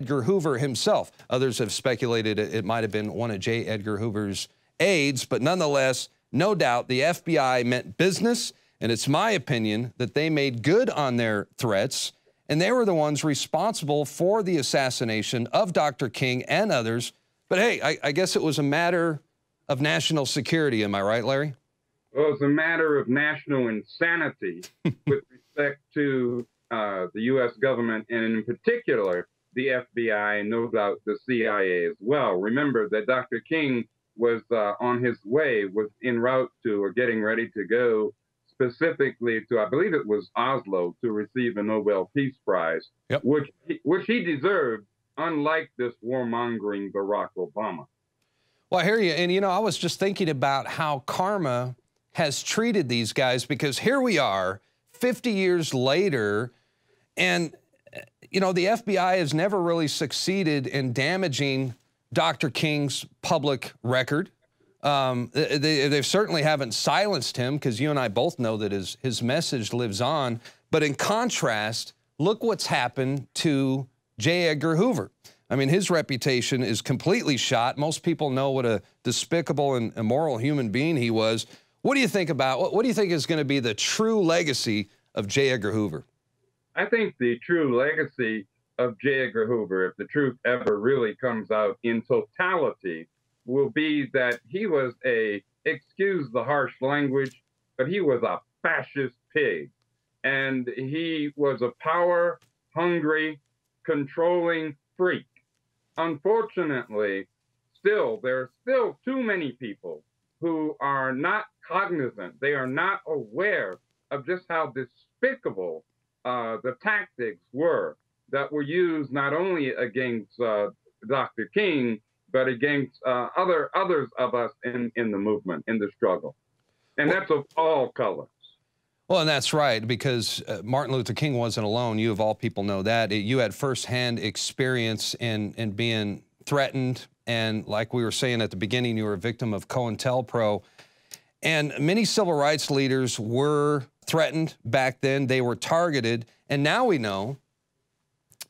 Edgar Hoover himself. Others have speculated it might have been one of J. Edgar Hoover's aides, but nonetheless, no doubt the FBI meant business, and it's my opinion that they made good on their threats, and they were the ones responsible for the assassination of Dr. King and others. But hey, I guess it was a matter of national security. Am I right, Larry? Well, it's a matter of national insanity with respect to the U.S. government, and in particular, the FBI, and no doubt the CIA as well. Remember that Dr. King was on his way, was en route to, or getting ready to go specifically to, I believe it was Oslo, to receive a Nobel Peace Prize, yep, which he deserved, unlike this warmongering Barack Obama. Well, I hear you. And, you know, I was just thinking about how karma has treated these guys, because here we are 50 years later, and, you know, the FBI has never really succeeded in damaging Dr. King's public record. They certainly haven't silenced him, because you and I both know that his message lives on. But in contrast, look what's happened to J. Edgar Hoover. I mean, his reputation is completely shot. Most people know what a despicable and immoral human being he was. What do you think about, what do you think is going to be the true legacy of J. Edgar Hoover? I think the true legacy of J. Edgar Hoover, if the truth ever really comes out in totality, will be that he was excuse the harsh language, but he was a fascist pig. And he was a power-hungry, controlling freak. Unfortunately, there are still too many people who are not cognizant, they are not aware of just how despicable the tactics were that were used not only against Dr. King, but against others of us in the movement, in the struggle. And that's of all colors. Well, and that's right, because Martin Luther King wasn't alone. You, of all people, know that. You had firsthand experience in being threatened. And like we were saying at the beginning, you were a victim of COINTELPRO. And many civil rights leaders were threatened back then. They were targeted. And now we know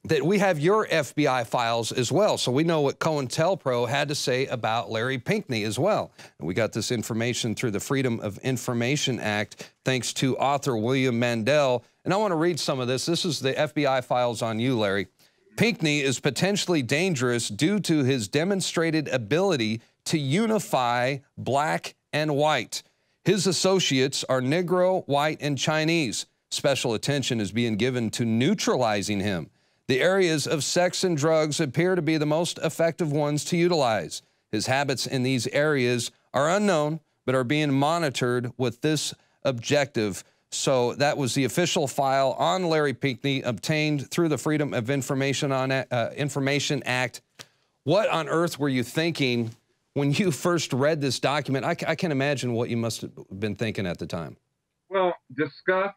that we have your FBI files as well. So we know what COINTELPRO had to say about Larry Pinckney as well. And we got this information through the Freedom of Information Act, thanks to author William Mandel. And I want to read some of this. This is the FBI files on you, Larry. Pinckney is potentially dangerous due to his demonstrated ability to unify black and white. His associates are Negro, white, and Chinese. Special attention is being given to neutralizing him. The areas of sex and drugs appear to be the most effective ones to utilize. His habits in these areas are unknown, but are being monitored with this objective. So that was the official file on Larry Pinckney, obtained through the Freedom of Information Act. What on earth were you thinking when you first read this document? I can imagine what you must have been thinking at the time. Well, disgust,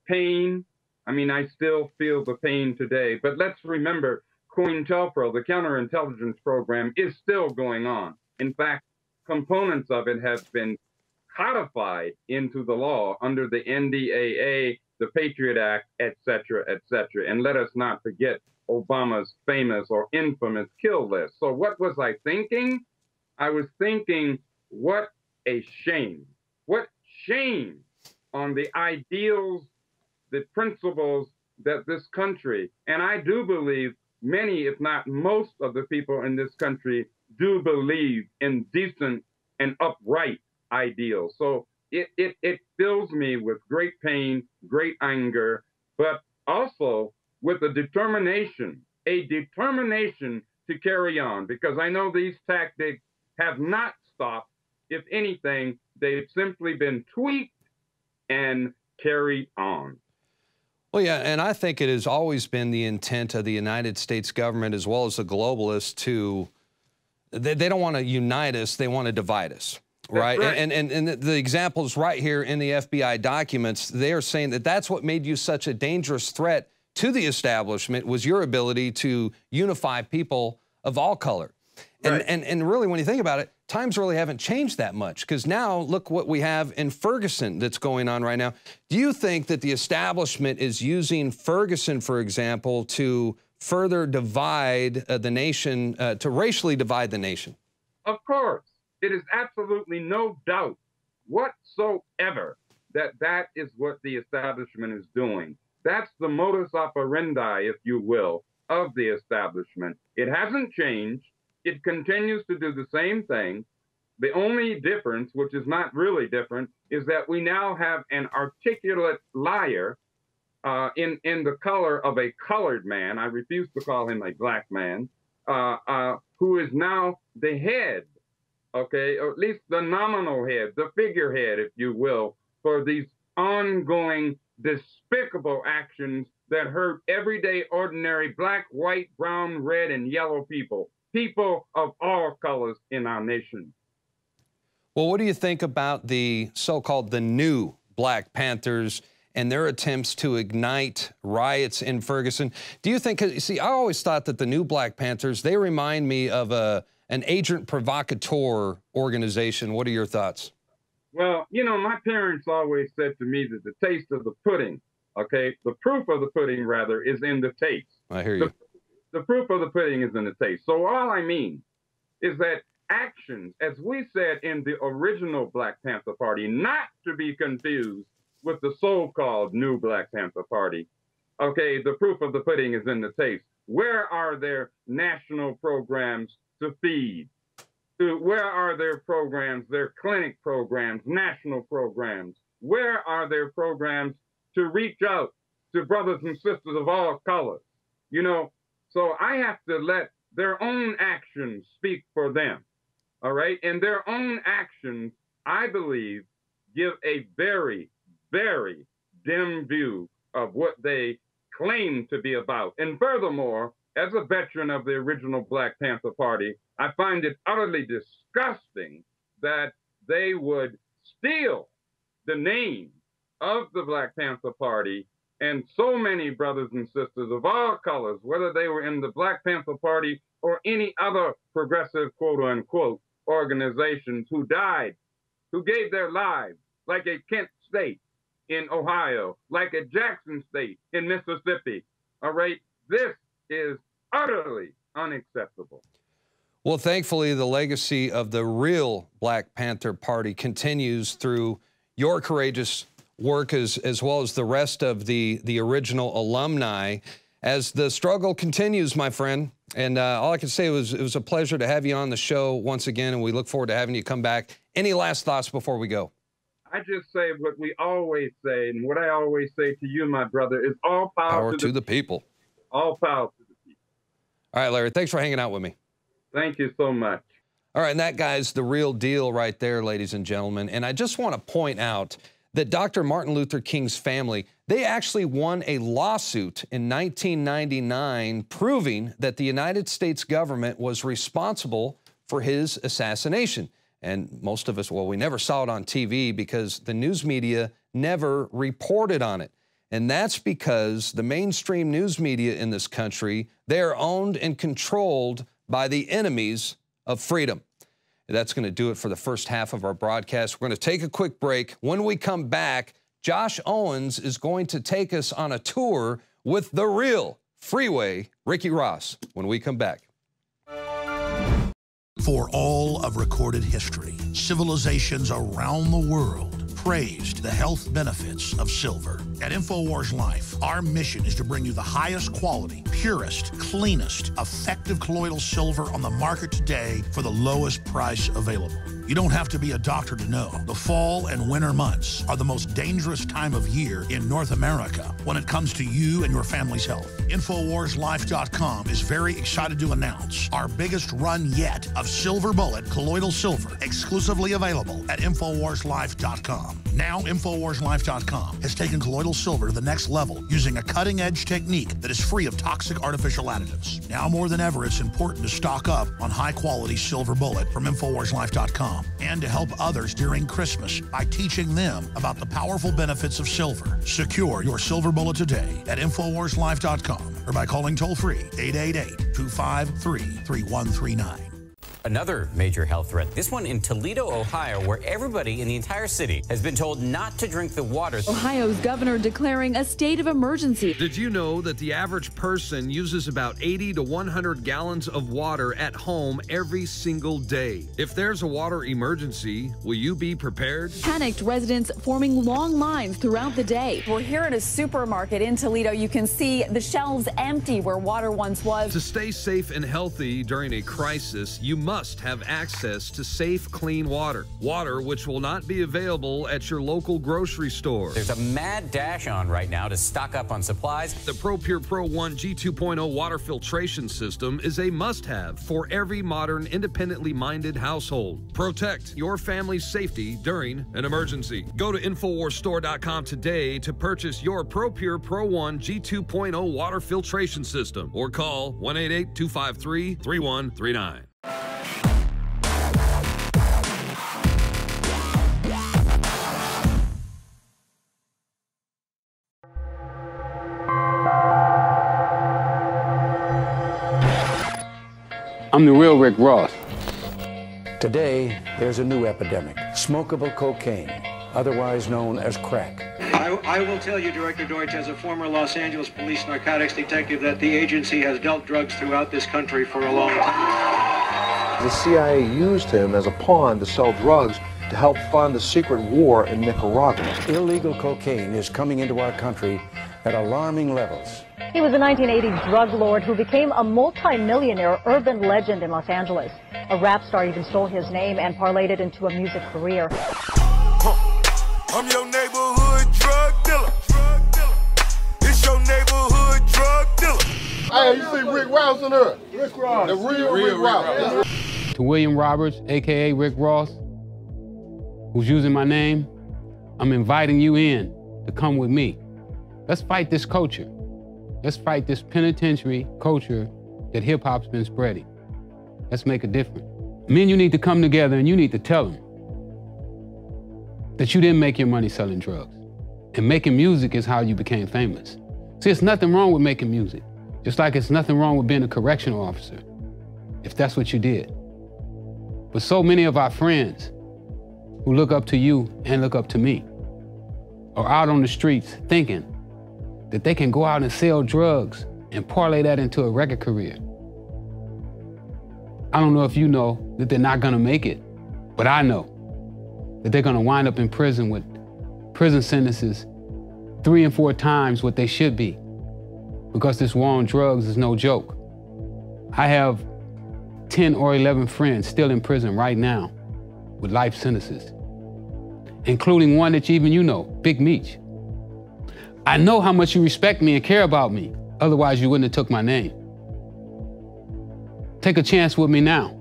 pain. I mean, I still feel the pain today. But let's remember, COINTELPRO, the counterintelligence program, is still going on. In fact, components of it have been codified into the law under the NDAA, the Patriot Act, et cetera, et cetera. And let us not forget Obama's famous or infamous kill list. So what was I thinking? I was thinking, what a shame. What shame on the ideals, the principles that this country, and I do believe many, if not most of the people in this country do believe in decent and upright ideals. So it fills me with great pain, great anger, but also with a determination to carry on, because I know these tactics have not stopped. If anything, they've simply been tweaked and carried on. Well, yeah, and I think it has always been the intent of the United States government, as well as the globalists, they don't want to unite us, they want to divide us, right? And the examples right here in the FBI documents, they are saying that that's what made you such a dangerous threat to the establishment, was your ability to unify people of all color. Right. And really, when you think about it, times really haven't changed that much, because now look what we have in Ferguson that's going on right now. Do you think that the establishment is using Ferguson, for example, to further divide the nation, to racially divide the nation? Of course. It is absolutely no doubt whatsoever that that is what the establishment is doing. That's the modus operandi, if you will, of the establishment. It hasn't changed. It continues to do the same thing. The only difference, which is not really different, is that we now have an articulate liar in the color of a colored man. I refuse to call him a black man, who is now the head, okay, or at least the nominal head, the figurehead, if you will, for these ongoing despicable actions that hurt everyday, ordinary black, white, brown, red, and yellow people of all colors in our nation. Well, what do you think about the so-called the new Black Panthers and their attempts to ignite riots in Ferguson? Do you think, see, I always thought that the new Black Panthers, they remind me of an agent provocateur organization. What are your thoughts? Well, you know, my parents always said to me that the taste of the pudding, okay, the proof of the pudding, rather, is in the taste. I hear you. The proof of the pudding is in the taste. So all I mean is that actions, as we said in the original Black Panther Party, not to be confused with the so-called new Black Panther Party, okay, the proof of the pudding is in the taste. Where are their national programs to feed? Where are their programs, their clinic programs, national programs? Where are their programs to reach out to brothers and sisters of all colors? You know, so I have to let their own actions speak for them, all right? And their own actions, I believe, give a very, very dim view of what they claim to be about. And furthermore, as a veteran of the original Black Panther Party, I find it utterly disgusting that they would steal the name of the Black Panther Party and so many brothers and sisters of all colors, whether they were in the Black Panther Party or any other progressive, quote unquote, organizations who died, who gave their lives, like at Kent State in Ohio, like at Jackson State in Mississippi. All right, this is utterly unacceptable. Well, thankfully, the legacy of the real Black Panther Party continues through your courageous work as well as the rest of the original alumni as the struggle continues, my friend. And all I can say was it was a pleasure to have you on the show once again, and we look forward to having you come back. Any last thoughts before we go? I just say what we always say, and what I always say to you, my brother, is all power to the people. All power to the people. All right, Larry, thanks for hanging out with me. Thank you so much. All right, and that guy's the real deal right there, ladies and gentlemen. And I just want to point out that Dr. Martin Luther King's family, they actually won a lawsuit in 1999 proving that the United States government was responsible for his assassination. And most of us, well, we never saw it on TV because the news media never reported on it. And that's because the mainstream news media in this country, they are owned and controlled by the enemies of freedom. That's going to do it for the first half of our broadcast. We're going to take a quick break. When we come back, Josh Owens is going to take us on a tour with the real Freeway Ricky Ross when we come back. For all of recorded history, civilizations around the world praised the health benefits of silver. At INFOWARS Life, our mission is to bring you the highest quality, purest, cleanest, effective colloidal silver on the market today for the lowest price available. You don't have to be a doctor to know. The fall and winter months are the most dangerous time of year in North America when it comes to you and your family's health. InfoWarsLife.com is very excited to announce our biggest run yet of Silver Bullet colloidal silver, exclusively available at InfoWarsLife.com. Now, InfoWarsLife.com has taken colloidal silver to the next level using a cutting-edge technique that is free of toxic artificial additives. Now more than ever, it's important to stock up on high-quality Silver Bullet from InfoWarsLife.com and to help others during Christmas by teaching them about the powerful benefits of silver. Secure your Silver Bullet today at InfoWarsLife.com or by calling toll-free 888-253-3139. Another major health threat, this one in Toledo, Ohio, where everybody in the entire city has been told not to drink the water. Ohio's governor declaring a state of emergency. Did you know that the average person uses about 80 to 100 gallons of water at home every single day? If there's a water emergency, will you be prepared? Panicked residents forming long lines throughout the day. We're here at a supermarket in Toledo. You can see the shelves empty where water once was. To stay safe and healthy during a crisis, you must have access to safe, clean water. Water which will not be available at your local grocery store. There's a mad dash on right now to stock up on supplies. The ProPure Pro 1 G2.0 water filtration system is a must-have for every modern, independently minded household. Protect your family's safety during an emergency. Go to InfoWarsStore.com today to purchase your ProPure Pro 1 G2.0 water filtration system or call 1-888-253-3139. I'm the real Rick Ross. Today, there's a new epidemic, smokable cocaine, otherwise known as crack. I will tell you, Director Deutsch, as a former Los Angeles police narcotics detective, that the agency has dealt drugs throughout this country for a long time. The CIA used him as a pawn to sell drugs to help fund the secret war in Nicaragua. Illegal cocaine is coming into our country at alarming levels. He was a 1980s drug lord who became a multi-millionaire urban legend in Los Angeles. A rap star even stole his name and parlayed it into a music career. I'm your neighborhood drug dealer. It's your neighborhood drug dealer. Hey, you see Rick Ross in there? Rick Ross. The real Rick Ross. To William Roberts, a.k.a. Rick Ross, who's using my name, I'm inviting you in to come with me. Let's fight this culture. Let's fight this penitentiary culture that hip-hop's been spreading. Let's make a difference. Me and you need to come together and you need to tell them that you didn't make your money selling drugs. And making music is how you became famous. See, it's nothing wrong with making music, just like it's nothing wrong with being a correctional officer, if that's what you did. But so many of our friends who look up to you and look up to me are out on the streets thinking that they can go out and sell drugs and parlay that into a record career. I don't know if you know that they're not gonna make it, but I know that they're gonna wind up in prison with prison sentences 3 and 4 times what they should be, because this war on drugs is no joke. I have 10 or 11 friends still in prison right now with life sentences, including one that even you know, Big Meech. I know how much you respect me and care about me, otherwise you wouldn't have took my name. Take a chance with me now.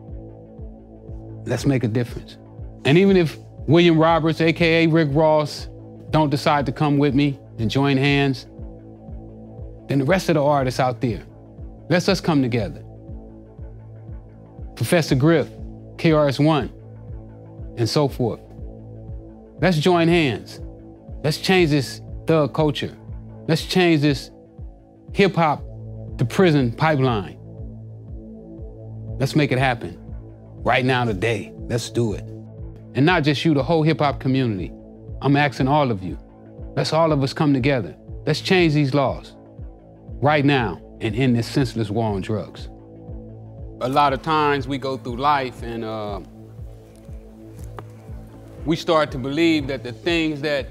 Let's make a difference. And even if William Roberts, AKA Rick Ross, don't decide to come with me and join hands, then the rest of the artists out there, let's us come together. Professor Griff, KRS-One, and so forth. Let's join hands. Let's change this thug culture. Let's change this hip-hop to prison pipeline. Let's make it happen. Right now, today. Let's do it. And not just you, the whole hip-hop community. I'm asking all of you. Let's all of us come together. Let's change these laws right now and end this senseless war on drugs. A lot of times we go through life and we start to believe that the things that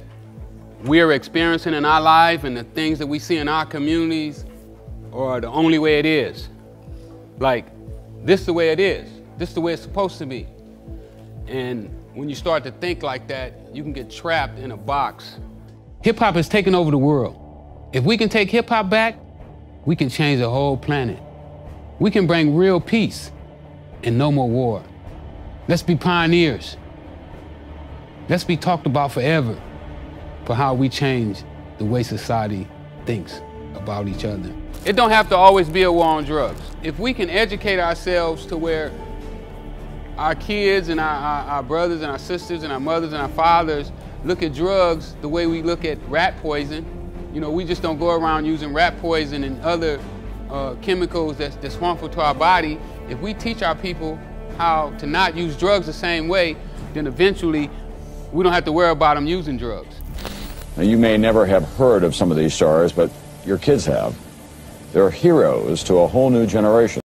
we're experiencing in our life and the things that we see in our communities are the only way it is. Like, this is the way it is. This is the way it's supposed to be. And when you start to think like that, you can get trapped in a box. Hip-hop has taken over the world. If we can take hip-hop back, we can change the whole planet. We can bring real peace and no more war. Let's be pioneers. Let's be talked about forever for how we change the way society thinks about each other. It don't have to always be a war on drugs. If we can educate ourselves to where our kids and our brothers and our sisters and our mothers and our fathers look at drugs the way we look at rat poison. You know, we just don't go around using rat poison and other chemicals that's harmful to our body. If we teach our people how to not use drugs the same way, then eventually we don't have to worry about them using drugs. Now, you may never have heard of some of these stars, but your kids have. They're heroes to a whole new generation.